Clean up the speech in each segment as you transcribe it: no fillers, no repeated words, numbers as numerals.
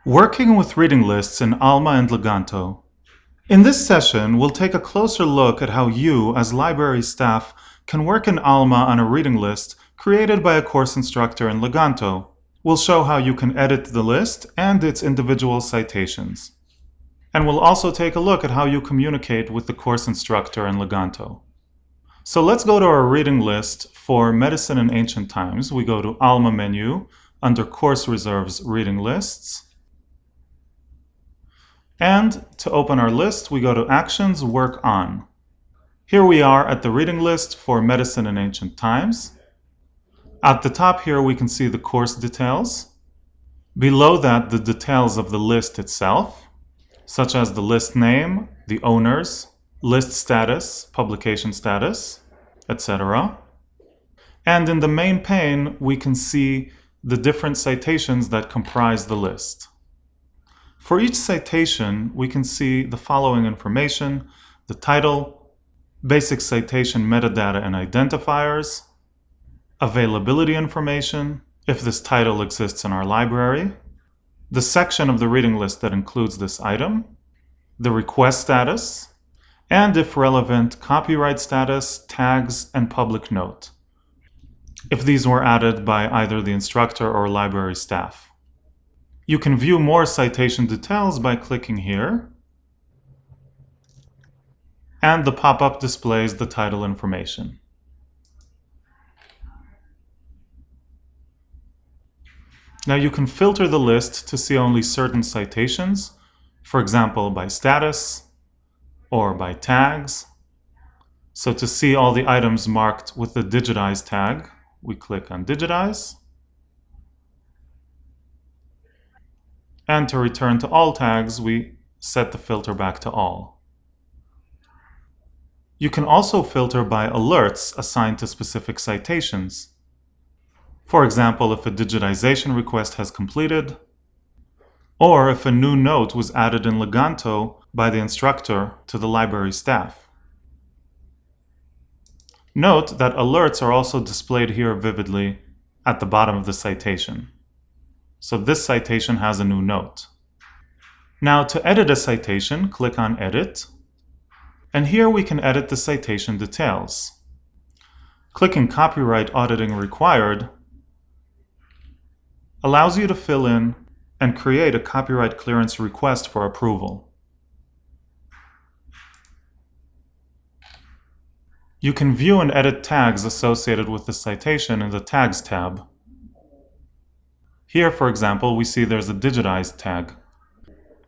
Working with reading lists in Alma and Leganto. In this session, we'll take a closer look at how you, as library staff, can work in Alma on a reading list created by a course instructor in Leganto. We'll show how you can edit the list and its individual citations. And we'll also take a look at how you communicate with the course instructor in Leganto. So let's go to our reading list for Medicine in Ancient Times. We go to Alma menu, under Course Reserves Reading Lists. And to open our list, we go to Actions, Work On. Here we are at the reading list for Medicine in Ancient Times. At the top here, we can see the course details. Below that, the details of the list itself, such as the list name, the owners, list status, publication status, etc. And in the main pane, we can see the different citations that comprise the list. For each citation, we can see the following information: the title, basic citation metadata and identifiers, availability information, if this title exists in our library, the section of the reading list that includes this item, the request status, and if relevant, copyright status, tags, and public note, if these were added by either the instructor or library staff. You can view more citation details by clicking here, and the pop-up displays the title information. Now you can filter the list to see only certain citations, for example by status or by tags. So to see all the items marked with the digitize tag, we click on digitize. And to return to all tags, we set the filter back to all. You can also filter by alerts assigned to specific citations. For example, if a digitization request has completed, or if a new note was added in Leganto by the instructor to the library staff. Note that alerts are also displayed here vividly at the bottom of the citation. So this citation has a new note. Now to edit a citation, click on Edit, and here we can edit the citation details. Clicking Copyright Auditing Required allows you to fill in and create a copyright clearance request for approval. You can view and edit tags associated with the citation in the Tags tab. Here, for example, we see there's a digitized tag.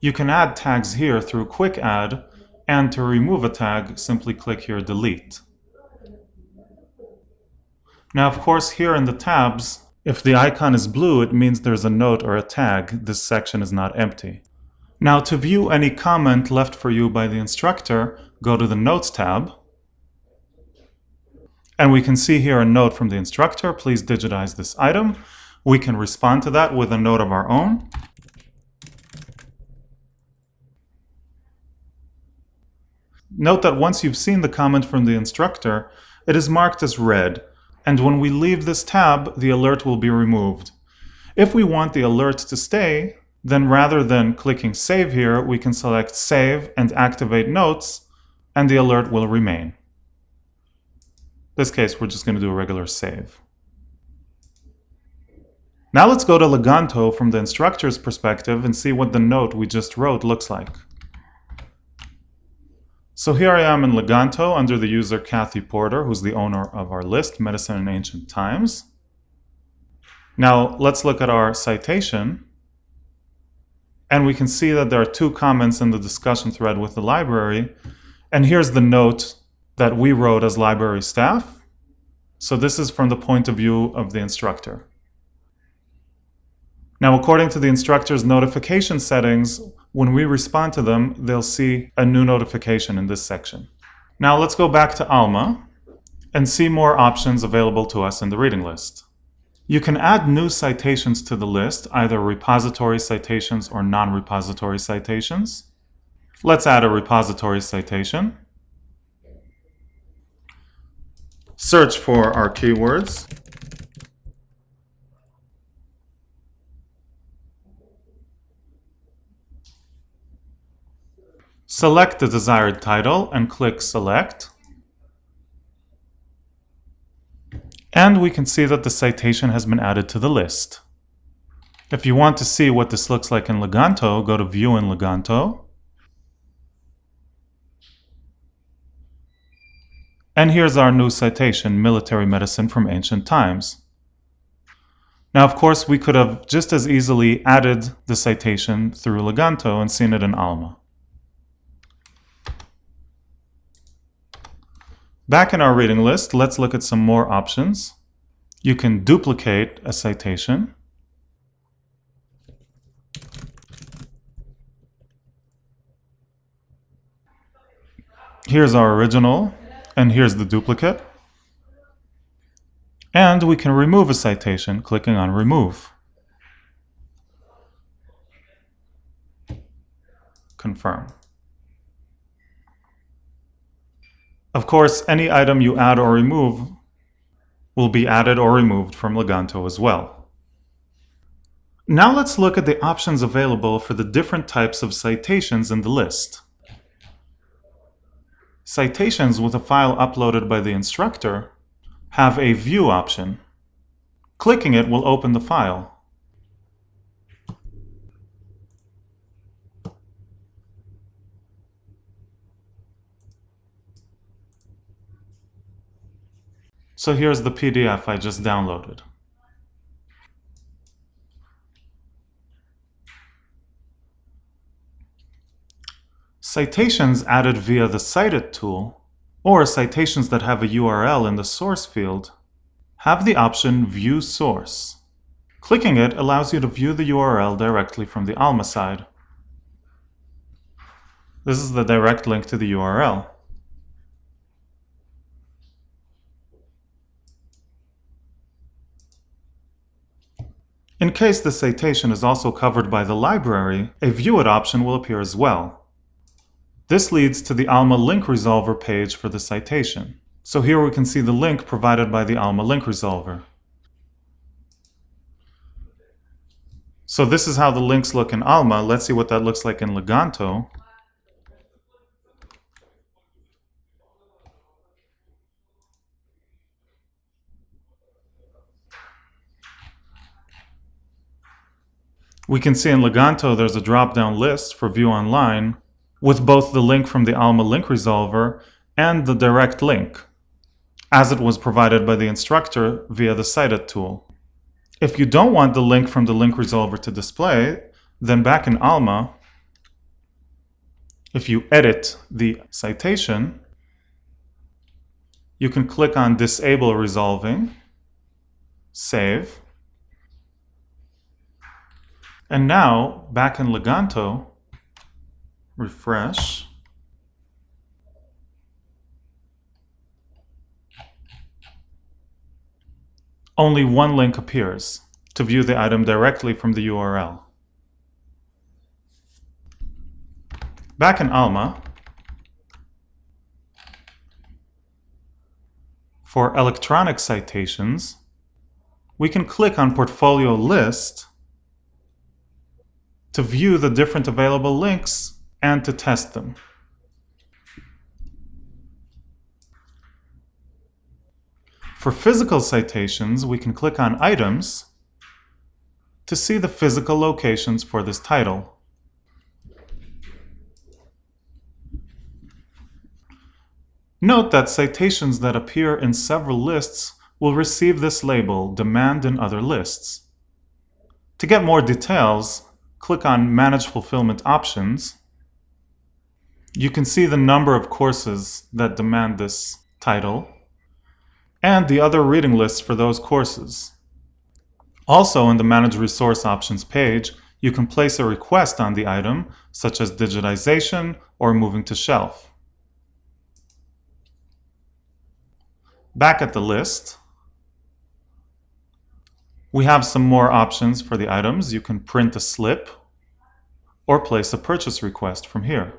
You can add tags here through Quick Add, and to remove a tag, simply click here Delete. Now, of course, here in the tabs, if the icon is blue, it means there's a note or a tag. This section is not empty. Now, to view any comment left for you by the instructor, go to the Notes tab. And we can see here a note from the instructor: please digitize this item. We can respond to that with a note of our own. Note that once you've seen the comment from the instructor, it is marked as read, and when we leave this tab, the alert will be removed. If we want the alert to stay, then rather than clicking Save here, we can select Save and activate Notes, and the alert will remain. In this case, we're just going to do a regular save. Now let's go to Leganto from the instructor's perspective and see what the note we just wrote looks like. So here I am in Leganto under the user Kathy Porter, who's the owner of our list, Medicine in Ancient Times. Now let's look at our citation. And we can see that there are two comments in the discussion thread with the library. And here's the note that we wrote as library staff. So this is from the point of view of the instructor. Now, according to the instructor's notification settings, when we respond to them, they'll see a new notification in this section. Now let's go back to Alma and see more options available to us in the reading list. You can add new citations to the list, either repository citations or non-repository citations. Let's add a repository citation. Search for our keywords. Select the desired title and click Select. And we can see that the citation has been added to the list. If you want to see what this looks like in Leganto, go to View in Leganto. And here's our new citation, Military Medicine from Ancient Times. Now, of course, we could have just as easily added the citation through Leganto and seen it in Alma. Back in our reading list, let's look at some more options. You can duplicate a citation. Here's our original, and here's the duplicate. And we can remove a citation, clicking on Remove. Confirm. Of course, any item you add or remove will be added or removed from Leganto as well. Now let's look at the options available for the different types of citations in the list. Citations with a file uploaded by the instructor have a View option. Clicking it will open the file. So here's the PDF I just downloaded. Citations added via the Cited tool, or citations that have a URL in the source field, have the option View Source. Clicking it allows you to view the URL directly from the Alma side. This is the direct link to the URL. In case the citation is also covered by the library, a View It option will appear as well. This leads to the Alma link resolver page for the citation. So here we can see the link provided by the Alma link resolver. So this is how the links look in Alma. Let's see what that looks like in Leganto. We can see in Leganto there's a drop-down list for View Online with both the link from the Alma link resolver and the direct link, as it was provided by the instructor via the Cited tool. If you don't want the link from the link resolver to display, then back in Alma, if you edit the citation, you can click on Disable Resolving, save, and now, back in Leganto, refresh, only one link appears to view the item directly from the URL. Back in Alma, for electronic citations, we can click on Portfolio List to view the different available links and to test them. For physical citations, we can click on Items to see the physical locations for this title. Note that citations that appear in several lists will receive this label, Demand in Other Lists. To get more details, click on Manage Fulfillment Options. You can see the number of courses that demand this title and the other reading lists for those courses. Also, in the Manage Resource Options page, you can place a request on the item, such as digitization or moving to shelf. Back at the list, we have some more options for the items. You can print a slip or place a purchase request from here.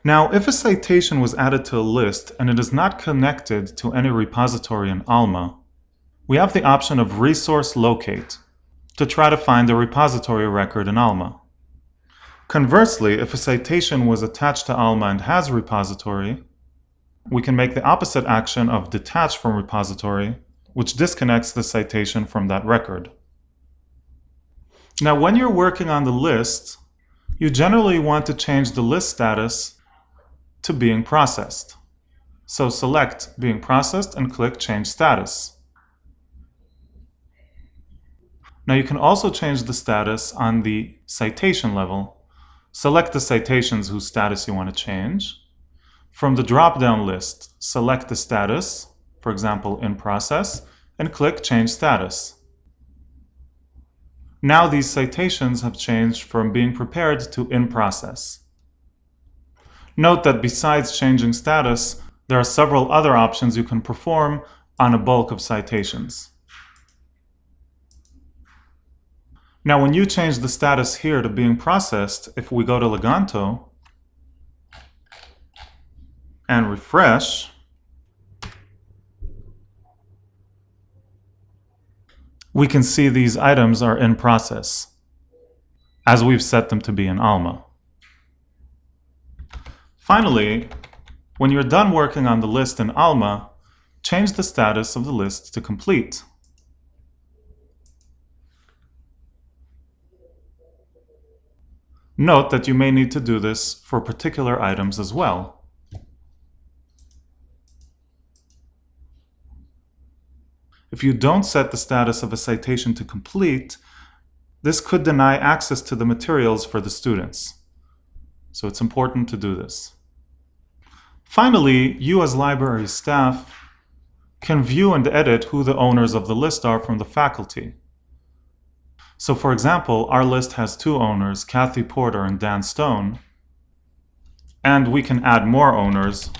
Now, if a citation was added to a list and it is not connected to any repository in Alma, we have the option of Resource Locate to try to find a repository record in Alma. Conversely, if a citation was attached to Alma and has a repository, we can make the opposite action of detach from repository, which disconnects the citation from that record. Now, when you're working on the list, you generally want to change the list status to being processed. So select being processed and click Change Status. Now you can also change the status on the citation level. Select the citations whose status you want to change. From the drop-down list, select the status, for example, in process, and click Change Status. Now these citations have changed from being prepared to in process. Note that besides changing status, there are several other options you can perform on a bulk of citations. Now when you change the status here to being processed, if we go to Leganto and refresh, we can see these items are in process, as we've set them to be in Alma. Finally, when you're done working on the list in Alma, change the status of the list to complete. Note that you may need to do this for particular items as well. If you don't set the status of a citation to complete, this could deny access to the materials for the students. So it's important to do this. Finally, you as library staff can view and edit who the owners of the list are from the faculty. So for example, our list has two owners, Kathy Porter and Dan Stone, and we can add more owners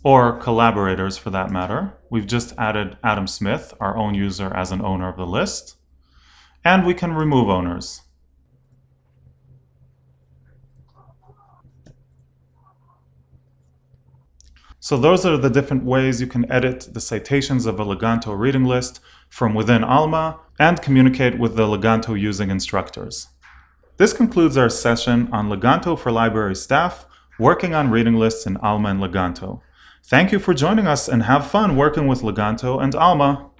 or collaborators for that matter. We've just added Adam Smith, our own user, as an owner of the list, and we can remove owners. So those are the different ways you can edit the citations of a Leganto reading list from within Alma and communicate with the Leganto using instructors. This concludes our session on Leganto for library staff, working on reading lists in Alma and Leganto. Thank you for joining us and have fun working with Leganto and Alma.